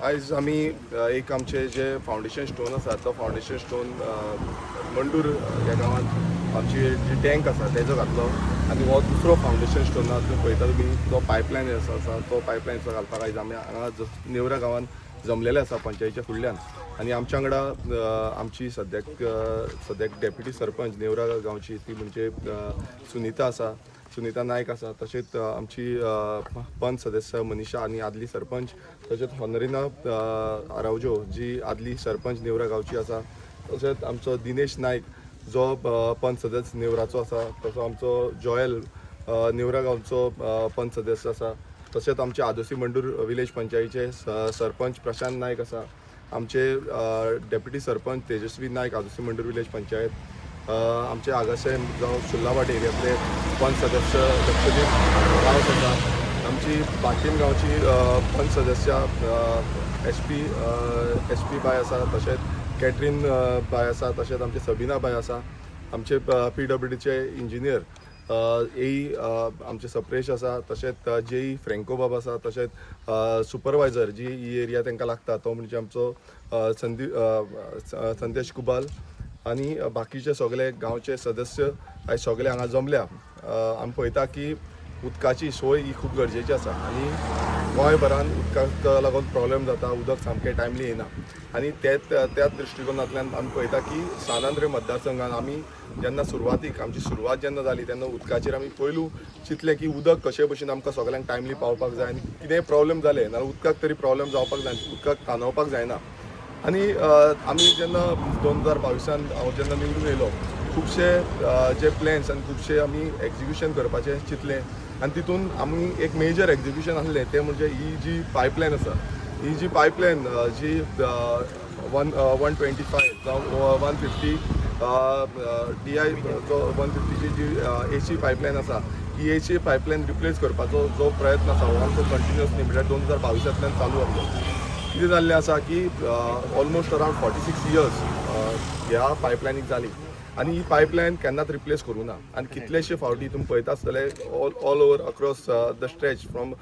आयज आमी एक आमचे जे फावंडेशन स्टोन आसा तो फावंडेशन स्टोन मंडूर ह्या गांवांत आमची जी टँक आसा तेजो घातलो आनी हो दुसरो फावंडेशन स्टोन तुम्ही पळयता तुमी तो पायपलायन आसा तो पायपलायनचो घालपाक आयज आमी हांगा नेवरा गांवांत जमलेले आसा पंचायतीच्या फुडल्यान आनी आमच्या वांगडा आमची सद्याक डेप्युटी सरपंच नेवरा गांवची ती म्हणजे सुनीता आसा, सुनीता नायक आसा, तशेंच आमची पंच सदस्य मनीषा आनी आदली सरपंच, तशेंच हॉनरिना आरावजो जी आदली सरपंच नेवरा गांवची आसा, तशेंच आमचो दिनेश नायक जो पंच सदस्य नेवराचो आसा, तसो आमचो जॉयल नेवरा गांवचो पंच सदस्य आसा, तशेंच आमचे आदोसी मंडूर विलेज पंचायतीचे सरपंच प्रशांत नायक आसा, आमचे डेप्युटी सरपंच तेजस्वी नायक आदोसी मंडूर विलेज पंचायत, आमचे आगाशे जावं सुल्लावाट एरियांतले पंच सदस्य लक्षदीप गांवस आसा, आमची बाकीन गांवची पंच सदस्य एस पी बाय आसा, तशेंच कॅटरीन बाय आसा, तशेंच आमचे सबिना बाय आसा, आमचे PWDचे इंजिनियर ए आमचे सप्रेश आसा, तशेंच जे फ्रँको बाब आसा, तशेंच सुपरवायझर जी ही एरिया तांकां लागता तो म्हणजे आमचो संदेश कुबाल आनी बाकीचे सगळे गांवचे सदस्य आयज सगळे हांगा जमल्या. आमी पळयता की उदकाची सोय ही खूब गरजेची आसा आनी गोंयभरान उदकाक लागून प्रॉब्लेम जाता, उदक सामकें टायमली येना आनी त्याच दृश्टिकोनांतल्यान आमी पळयता की सानांद्र मतदारसंघान आमी जेन्ना सुरवातीक आमची सुरवात जेन्ना जाली तेन्ना उदकाचेर आमी पयलू चिंतलें की उदक कशे भशेन आमकां सगळ्यांक टायमली पावपाक जाय आनी कितेंय प्रॉब्लेम जाले नाल्यार उदकाक तरी प्रॉब्लेम जावपाक जाय, उदकाक ताणवपाक जायना. आनी आमी जेन्ना 2022 हांव जेन्ना निवडून येयलो खुबशे जे प्लॅन्स आनी खुबशे आमी एग्जिक्युशन करपाचें चिंतलें आनी तितून आमी एक मेजर एग्जिक्युशन आसलें तें म्हणजे ही जी पायपलायन आसा, ही जी पायपलायन जी 125 जावं 150 DI जो 150ची जी AC पायपलायन आसा, ही AC पायपलायन रिप्लेस करपाचो जो प्रयत्न आसा हो आमचो कंटिन्युअसली म्हणजे 2022 चालू आसलो. कितें जाल्लें आसा की ऑलमोस्ट अरावंड 46 इयर्स ह्या पायपलायनीक जाली आनी ही पायपलायन केन्नाच रिप्लेस करूं ना. आनी कितलेशे फावटी तुमी पळयता आसतले all over across the stretch from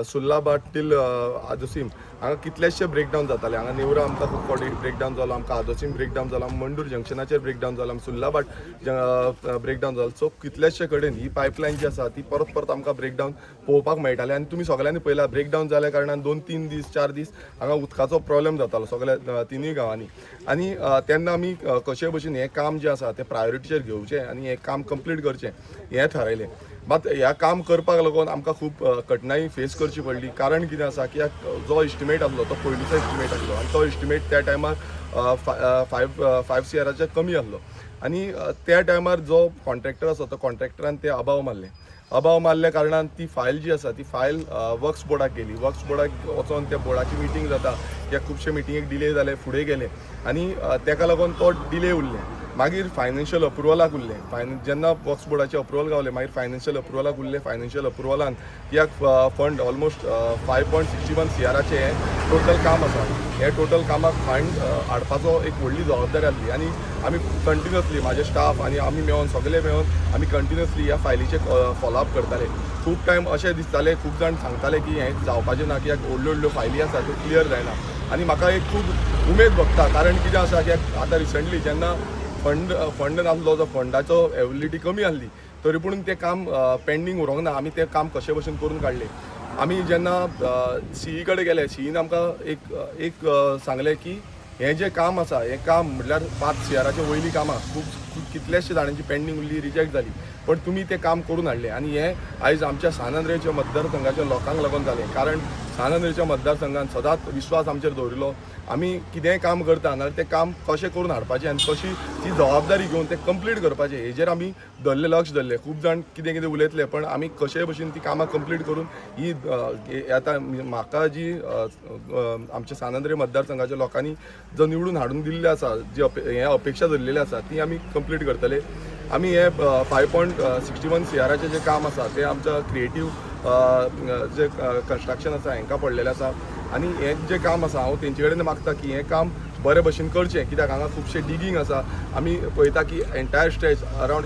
सुल्लाबाट टील आदोसीम हांगा कितलेशे ब्रेकडावन जाताले. हांगा नेवरा आमकां खूब फावटी ब्रेकडावन जालो, आमकां आदोसीम ब्रेकडावन जालो, मंडूर जंक्शनाचेर ब्रेकडावन जालो, सुल्लाबाट ब्रेकडावन जालो. सो कितलेशे कडेन ही पायपलायन जी आसा ती परत परत आमकां ब्रेकडावन पळोवपाक मेळटाले आनी तुमी सगळ्यांनी पळयला ब्रेकडावन जाल्या कारणान 2-3 दीस 4 दीस हांगा उदकाचो प्रॉब्लेम जातालो सगळ्या तिनूय गांवांनी. आनी तेन्ना आमी कशे भशेन हें काम जें आसा तें प्रायोरिटीचेर घेवचें आनी हें काम कंप्लीट करचें हें थारायलें. मात ह्या काम करपाक लागून आमकां खूब कठिनाई फेस करची पडली. कारण कितें आसा कित्याक जो इस्टिमेट आसलो तो पयलींचो इस्टिमेट आसलो आनी तो इस्टिमेट त्या टायमार 5 CRाच्या कमी आसलो आनी त्या टायमार जो कॉन्ट्रॅक्टर आसा तो कॉन्ट्रॅक्टरान ते अभाव मारले कारणान ती फायल जी आसा ती फायल वर्क्स बोर्डाक गेली. वर्क्स बोर्डाक वचोन त्या बोर्डाची मिटींग जाता, त्या खुबशे मिटींगेक डिले जाले, फुडें गेले आनी तेका लागून तो डिले उरलें. मागीर फायनान्शियल अप्रुवलाक उरलें. जेन्ना वर्क्स बोर्डाचे अप्रुवल गावले मागीर फायनान्शियल अप्रुवलाक उरलें. फायनान्शियल अप्रुवलान कित्याक फंड ऑलमोस्ट 5.61 CRाचें हें टोटल काम आसा. हे टोटल कामाक फंड हाडपाचो एक व्हडली जबाबदारी आसली आनी आमी कंटिन्युअसली म्हाजे स्टाफ आनी आमी मेळोन सगळे मेळोन आमी कंटिन्युअसली ह्या फायलीचे फॉलोअप करताले. खूब टायम अशें दिसतालें, खूब जाण सांगताले की हें जावपाचें ना कित्याक व्हडल्यो फायली आसा त्यो क्लियर जायना आनी म्हाका एक खूब उमेद भोगता. कारण कितें आसा कित्याक आतां रिसंटली जेन्ना फंड नासलो, जो फंडाचो एवेबिलिटी कमी आसली तरी पूण तें काम पेंडींग उरोंक ना. आमी तें काम कशे भशेन करून काडलें. आमी जेन्ना CE कडेन गेले, CEन आमकां एक सांगलें की हें जें काम आसा हें काम म्हटल्यार 5 CRाचे वयलीं कामां खूब कितलेशे जाणांची पेंडींग उरली, रिजेक्ट जाली, पण तुमी तें काम करून हाडलें आनी हें आयज आमच्या सानंद्रेच्या मतदारसंघाच्या लोकांक लागून जालें. कारण सानंद्रेच्या मतदारसंघान सदांच विश्वास आमचेर दवरिल्लो. आमी कितेंय काम करता नाल्यार तें काम कशें करून हाडपाचें आनी कशी ती जबाबदारी घेवन तें कंप्लीट करपाचें हेजेर आमी लक्ष धरलें. खूब जाण कितें उलयतले पण आमी कशे भशेन ती कामां कंप्लीट करून ही आतां म्हाका जी आमच्या सानंद्रे मतदारसंघाच्या लोकांनी जो निवडून हाडून दिल्ले आसा, जी हें अपेक्षा धरलेली आसा ती आमी कंप्लीट करतले. आमी हे 5.61 CRाचें जें काम आसा तें आमच्या क्रिएटीव जे कन्स्ट्रक्शन आसा हांकां पडलेलें आसा आनी हें जें काम आसा हांव तेंचे कडेन मागता की हें काम बरे भशेन करचें. कित्याक हांगा खुबशे डिगींग आसा. आमी पळयता की एंटायर स्ट्रेच अरावंड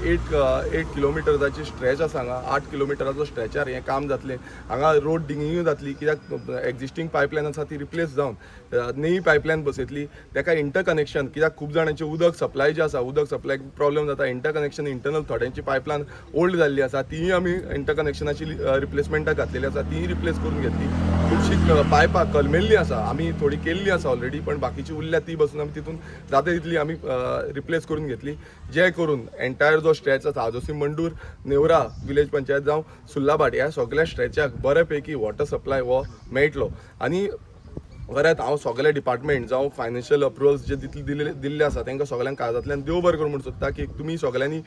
8 किलोमिटर्साची स्ट्रेच आसा. हांगा 8 किलोमिटराचो स्ट्रेचार हें काम जातलें. हांगा रोड डिगींगूय जातली कित्याक एक्जिस्टींग पायपलायन आसा ती रिप्लेस जावन नवी पायपलायन बसयतली. तेका इंटरकनेक्शन कित्याक खूब जाणांचें उदक सप्लाय जें आसा, उदक सप्लायक प्रॉब्लेम जाता. इंटरकनेक्शन इंटरनल थोड्यांची पायपलायन ओल्ड जाल्ली आसा, तीय आमी इंटरकनेक्शनाची रिप्लेसमेंटाक घातलेली आसा, तीय रिप्लेस करून घेतली. खुबशी पायपां कलमेल्लीं आसा, आमी थोडी केल्ली आसा ऑलरेडी, पण बाकीची उरल्या ती बसून आमी तितून जाता तितली आमी रिप्लेस करून घेतली. जे करून एंटायर जो स्ट्रेच आसा आदोसी मंडूर नेवरा विलेज पंचायत जावं सुल्लाबाट ह्या सगळ्या स्ट्रेचाक बरे पैकी वॉटर सप्लाय हो मेळटलो. आनी बरेंच हांव सगळे डिपार्टमेंट जावं फायनान्शियल अप्रुवल्स जे दिल्ले आसा तांकां सगळ्यांक काळजांतल्यान देव बरें करूं म्हणून सोदता की तुमी सगळ्यांनी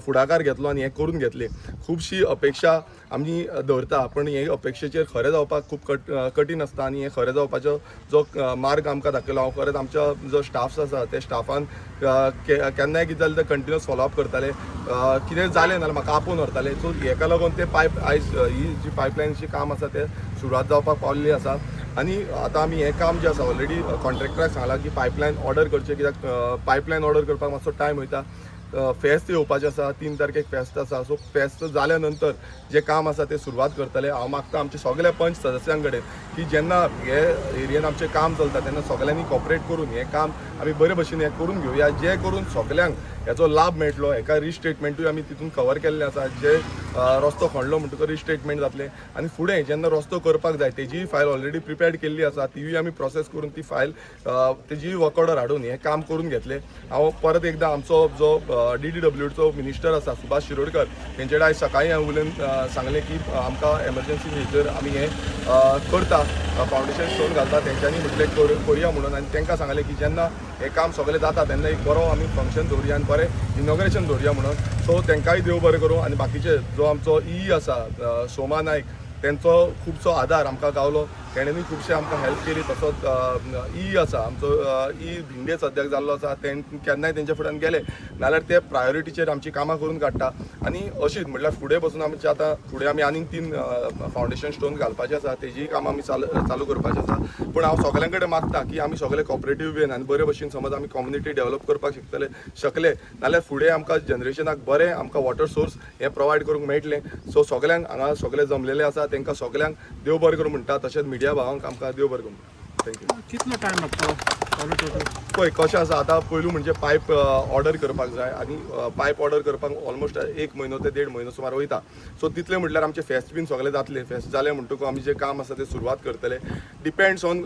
फुडाकार घेतलो आनी हें करून घेतलें. खुबशी अपेक्षा आमी दवरता पण हे अपेक्षेचेर खरें जावपाक खूब कठीण आसता आनी हें खरें जावपाचो जो मार्ग आमकां दाखयलो हांव खरेंच आमच्या जो स्टाफ आसा त्या स्टाफान केन्नाय कितें जालें तें कंटिन्युअस फॉलोअप करताले. कितें जालें नाल्यार म्हाका आपोवन व्हरताले. सो हेका लागून तें आयज ही जी पायपलायनची काम आसा तें सुरवात जावपाक पावल्ली आसा आनी आतां आमी हें काम जें आसा ऑलरेडी कॉन्ट्रॅक्टराक सांगलां की पायपलायन ऑर्डर करचें कित्याक पायपलायन ऑर्डर करपाक मातसो टायम वयता फेस्त येवपाचें आसा 3 तारखेक फेस्त आसा. सो फेस्त जाल्या नंतर जे काम आसा ते सुरवात करतले. हांव मागता आमच्या सगळ्या पंच सदस्यां कडेन की जेन्ना हे एरियेन आमचें काम चलता तेन्ना सगळ्यांनी कॉपरेट करून हें काम आमी बरे भशेन हें करून घेवया, जे करून सगळ्यांक हेचो लाभ मेळटलो. हेका रिस्टेटमेंटूय आमी तितून कवर केल्लें आसा. जे रस्तो खणलो म्हणटकच रिस्टेटमेंट जातलें आनी फुडें जेन्ना रस्तो करपाक जाय तेजीय फायल ऑलरेडी प्रिपेर्ड केल्ली आसा. तीय आमी प्रोसेस करून ती फायल तेजीय वर्क ऑर्डर हाडून हें काम करून घेतलें. हांव परत एकदां आमचो जो DDWचो मिनिस्टर आसा सुभाष शिरोडकर तेंचे कडेन आयज सकाळीं हांवें उलयन सांगलें की आमकां एमर्जन्सी हेचेर आमी हें करता, फावंडेशन स्टोन घालता. तेंच्यांनी म्हटलें करुया म्हणून आनी तांकां सांगलें की जेन्ना हें काम सगळें जाता तेन्ना एक बरो आमी फंक्शन दवरुया आनी बरें इनॉग्रेशन दवरुया म्हणून. सो तांकांय देव बरें करूं. आनी बाकीचे जो आमचो आसा सोमा नायक तेंचो खुबसो आदार आमकां गावलो. तेणेंनी खुबशे आमकां हेल्प केली. तसोच आसा आमचो भिंडे सद्याक जाल्लो आसा. केन्नाय तेंच्या फुड्यान गेले नाल्यार ते प्रायोरिटीचेर आमची कामां करून काडटा. आनी अशीच म्हटल्यार फुडें बसून आमचे आतां फुडें आमी आनीक 3 फावंडेशन स्टोन घालपाचें आसा. तेजीय कामां आमी चालू करपाचें आसा. पूण हांव सगळ्यां कडेन मागता की आमी सगळे कॉपरेटीव वेन आनी बरे भशेन समज आमी कम्युनिटी डेवलप करपाक शकले नाल्यार फुडें आमकां जनरेशनाक बरें आमकां वॉटर सोर्स हें प्रोवायड करूंक मेळटलें. सो सगळ्यांक हांगा सगळे जमलेले आसा तांकां सगळ्यांक देव बरें करूं म्हणटा. तशेंच मिडिया भावांक आमकां देव बरें करूं. थँक्यू. कितलो टायम लागतो पळय कशें आसा आतां पयलू म्हणजे पायप ऑर्डर करपाक जाय आनी पायप ऑर्डर करपाक ऑलमोस्ट 1 म्हयनो ते 1.5 म्हयनो सुमार वयता. सो तितले म्हटल्यार आमचे फेस्ट बीन सगळे जातले. फेस्ट जाले म्हणटकूच आमी जे काम आसा ते सुरवात करतले. डिपेंड्स ऑन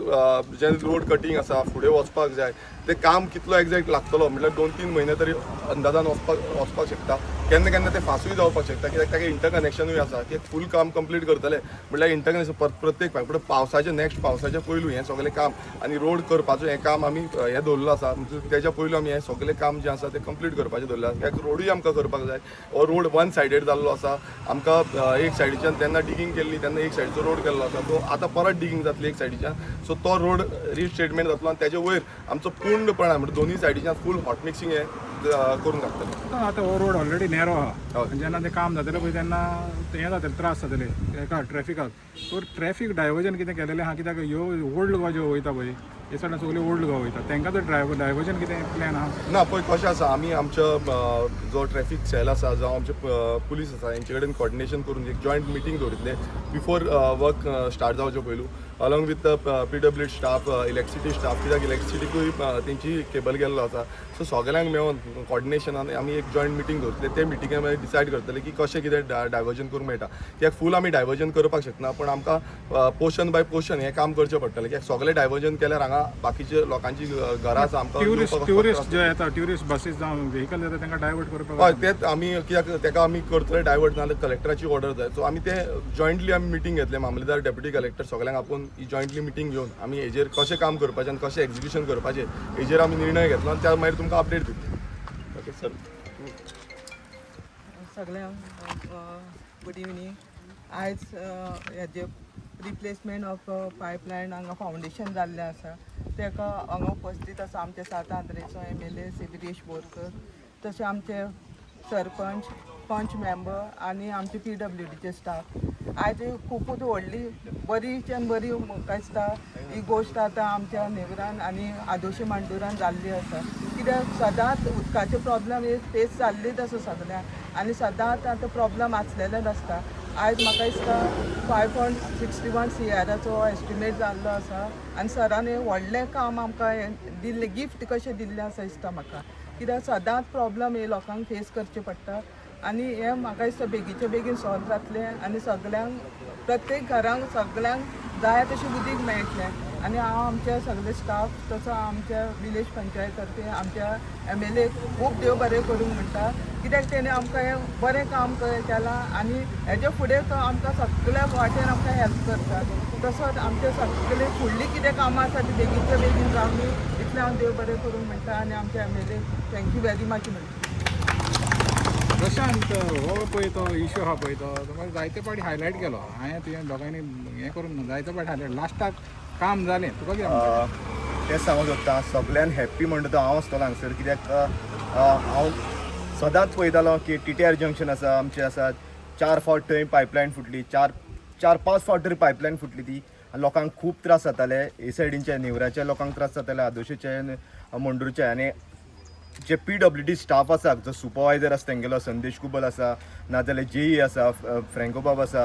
जे रोड कटींग आसा फुडें वचपाक जाय ते काम कितलो एक्झॅक्ट लागतलो म्हटल्यार 2-3 म्हयने तरी अंदाजान वचपाक शकता. केन्ना केन्ना ते फासूय जावपाक शकता कित्याक ताका इंटरकनेक्शनूय आसा की फूल काम कंप्लीट करतले म्हटल्यार इंटरकनेक्शन प्रत्येक फावट पावसाचें नेक्स्ट पावसाच्या पयलू हें सगळें काम आनी रोड करपाचो हें काम आमी हें दवरलो आसा. तेच्या पयलू आमी हें सगळें काम जें आसा तें कंप्लीट करपाचें दवरलें आसा. कित्याक रोडूय आमकां करपाक जाय. हो रोड 1 सायडेड जाल्लो आसा. आमकां एक सायडीच्यान तेन्ना डिगींग केल्ली तेन्ना एक सायडीचो रोड केल्लो आसा. सो आतां परत डिगींग जातली एक सायडीच्यान. सो तो रोड रिस्टेटमेंट जातलो आनी तेजे वयर आमचो पूर्णपणान म्हणजे दोनूय सायडीच्यान फूल हॉट मिक्सिंग हें करून घातलें. आतां हो रोड ऑलरेडी नॅरो आहा. जेन्ना तें काम जातलें पळय तेन्ना हें जातलें त्रास जातले हेका ट्रॅफिकाक. सो ट्रॅफिक डायवर्जन कितें केलेलें आहा कित्याक ह्यो ओल्ड गोवा ज्यो वयता पळय हे सायडीन सगळे ओल्ड गोवा वयता तांकां तर डायवर्जन कितें प्लॅन आहा ना. पळय कशें आसा आमी आमचो जो ट्रॅफीक सेल आसा जावं आमचे पुलीस आसा हेंचे कडेन कॉर्डिनेशन करून एक जॉयंट मिटींग दवरिल्ले बिफोर वर्क स्टार्ट जावचे पयलू along with PWD staff electricity staff कित्याक इलेक्ट्रिसिटीकूय तेंची केबल गेल्लो आसा. सो सगळ्यांक मेळोन कॉर्डिनेशनान आमी एक जॉयंट मिटींग दवरतले. ते मिटिंगेन आमी डिसायड करतले की कशें कितें डायवर्जन करूंक मेळटा. कित्याक फूल आमी डायवर्जन करपाक शकना पूण आमकां पोर्शन बाय पोर्शन हें काम करचें पडटलें. कित्याक सगळें डायवर्जन केल्यार हांगा बाकीचे लोकांची घरां आसा आमकां ट्युरिस्ट जे येता ट्युरिस्ट बसीस जावं व्हेकल येता तांकां डायवर्ट करपाक हय तेच आमी कित्याक ताका आमी करतले डायवर्ट नाल्यार कलेक्टराची ऑर्डर जाय. सो आमी ते जॉयंटली आमी मिटींग घेतले मामलेदार डेप्युटी कलेक्टर सगळ्यांक आपोवन ही जॉयंटली मिटींग घेवन आमी हेजेर कशें काम करपाचें आनी कशें एक्झिक्युशन करपाचें हेजेर आमी निर्णय घेतलो आनी त्या मागीर तुमकां अपडेट दितले. Okay sir. सगळ्यांक गुड इवनिंग. आयज हेजे रिप्लेसमेंट ऑफ पायपलायन हांगा फावंडेशन जाल्लें आसा तेका हांगा उपस्थित आसा आमचे सात आंद्रेचो MLA गिरीश बोरकर तशें आमचे सरपंच पंच मेंबर आनी आमचे PWDचे स्टाफ. आयज खूब व्हडली बरीच्यान बरी म्हाका दिसता ही गोश्ट आतां आमच्या नेवरान आनी आदोशी मांडुरान जाल्ली आसा. कित्याक सदांच उदकाचे प्रॉब्लम हे फेस जाल्लीच आसा सगळ्यांक आनी सदांच आतां प्रॉब्लम आसलेलेच आसता. आयज म्हाका दिसता 5.61 CRचो एस्टिमेट जाल्लो आसा आनी सरान हें व्हडलें काम आमकां दिल्लें गिफ्ट कशें दिल्लें आसा दिसता म्हाका. कित्याक सदांच प्रॉब्लम हे लोकांक फेस करचे पडटा आनी हें म्हाका दिसता बेगीचे बेगीन सॉल्व जातलें आनी सगळ्यांक प्रत्येक घरांक सगळ्यांक जाय तशें उदीक मेळटलें. आनी हांव आमचे सगळे स्टाफ तसो आमच्या विलेज पंचायत तर्फे आमच्या MLA खूब देव बरें करूंक म्हणटा कित्याक तेणें आमकां हें बरें काम केलां आनी हेजे फुडें तो आमकां सगळ्या वाटेन आमकां हेल्प करता. तसोच आमचे सगळे फुडलीं कितें कामां आसा ती बेगीचे बेगीन जावन इतलें हांव देव बरें करूंक म्हणटा आनी आमचे MLA थँक्यू वेरी मच म्हणटा. प्रशांत हो पळय तो इश्यू आहा पळय तो म्हाका जायते फावटी हायलायट केलो. हांवें तुवें दोगांयनी हें करून जायते फावटी हायलायट लास्टाक काम जालें तुका कितें तें सांगूंक सोदता सगळ्यान हॅप्पी म्हणटा तो हांव आसतलो हांगसर कित्याक हांव सदांच पळयतालो की TTR जंक्शन आसा आमचें आसा 4 फावट थंय पायपलायन फुटली 4-5 फावट तरी पायपलायन फुटली ती आनी लोकांक खूब त्रास जाताले. हे सायडींच्या नेवराच्या लोकांक त्रास जाताले आदोशेचे मंडूरचे आनी जे PWD स्टाफ आसा जो सुपरवायझर आसा तेंगेलो संदेश कुबल आसा, नाजाल्यार JE आसा फ्रँको बाब आसा,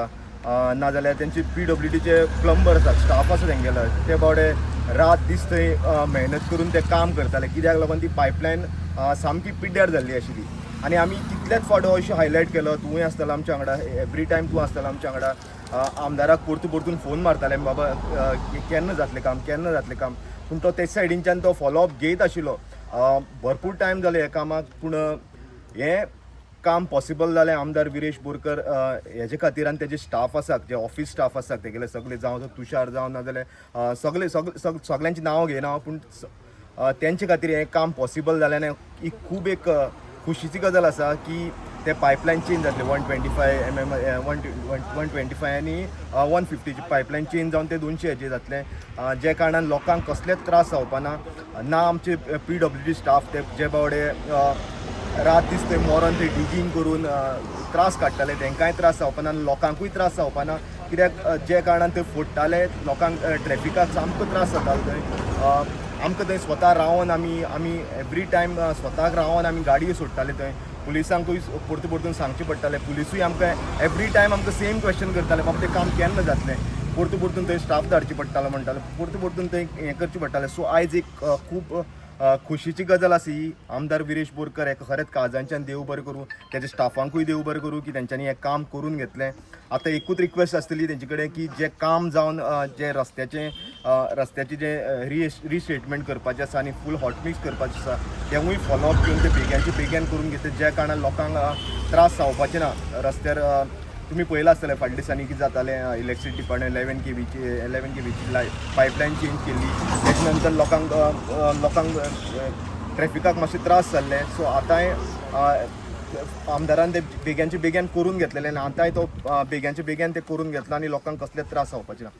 नाजाल्यार तेंचे PWDचे प्लंबर आसा, स्टाफ आसा तेंगेलो, ते बावडे रात दीस थंय मेहनत करून ते काम करताले, कित्याक लागून ती पायपलायन सामकी पिड्ड्यार जाल्ली आशिल्ली. आनी आमी कितलेच फावटी अशें हायलायट केलो, तुवूय आसतालो आमच्या वांगडा, एवरी टायम तूं आसतालो आमच्या वांगडा, आमदाराक परतून फोन मारताले बाबा केन्ना जातलें काम, पूण तो तेच सायडींच्यान तो फॉलोअप घेयत आशिल्लो. भरपूर टायम जालो ह्या कामाक, पूण हें काम पॉसिबल जालें आमदार विरेश बोरकर हेजे खातीर आनी तेजे स्टाफ आसात, जे ऑफिस स्टाफ आसात तेगेले सगळे, जावं तो तुषार जावं नाजाल्यार सगळ्यांची नांवां घेयना हांव, पूण तेंचे खातीर हें काम पॉसिबल जालें. आनी ही खूब एक खुशीची गजाल आसा की ते पायपलायन चेंज जातले 125 mm 125 आनी 150ची पायपलायन चेंज जावन ते 200 हेजे जातले, जे कारणान लोकांक कसलेच त्रास जावपाना ना. आमचे PWD स्टाफ ते जे बावडे रात दीस थंय मोरोन थंय डिगींग करून त्रास काडटाले, तांकांय त्रास जावपाना, लोकांकूय त्रास जावपाना, कित्याक जे कारणान थंय फोडटाले लोकांक, ट्रॅफिकाक सामको त्रास जातालो थंय. आमकां थंय स्वता रावन आमी एवरी टायम स्वताक रावन आमी गाडयो सोडटाले थंय. पुलिसांकूय परतून सांगचें पडटालें, पुलिसूय आमकां एवरी टायम आमकां सेम क्वेश्चन करताले, बाबा तें काम केन्ना जातलें, परतून थंय स्टाफ धाडची पडटालो म्हणटाले, परतून थंय हें करचें पडटालें. सो आयज एक खूब खुशीची गजाल आसा ही. आमदार विरेश बोरकर हेका खरेंच काळजांच्यान देव बरें करूं, तेज्या स्टाफांकूय देव बरें करूं की तेंच्यांनी हें काम करून घेतलें. आतां एकूच रिक्वेस्ट आसतली तेंचे कडेन की जे काम जावन जे रस्त्याचे जे रिस्टेटमेंट करपाचें आसा आनी फूल हॉट मिक्स करपाचें आसा तेवूय फॉलोअप घेवन ते बेग्यान करून घेतले, ज्या कारणान लोकांक त्रास जावपाचे ना. रस्त्यार तुमी पळयलां आसतलें फाटल्या दिसांनी कितें जातालें, इलेक्ट्रिसिटी डिपार्टमेंट 11 kVची पायपलायन चेंज केल्ली, तेच्या नंतर लोकांक ट्रॅफिकाक मातशे त्रास जाल्ले. सो आतांय आमदारान ते बेग्यान करून घेतलेले आनी आतांय तो बेग्यान ते करून घेतला आनी लोकांक कसलेच त्रास जावपाचे ना.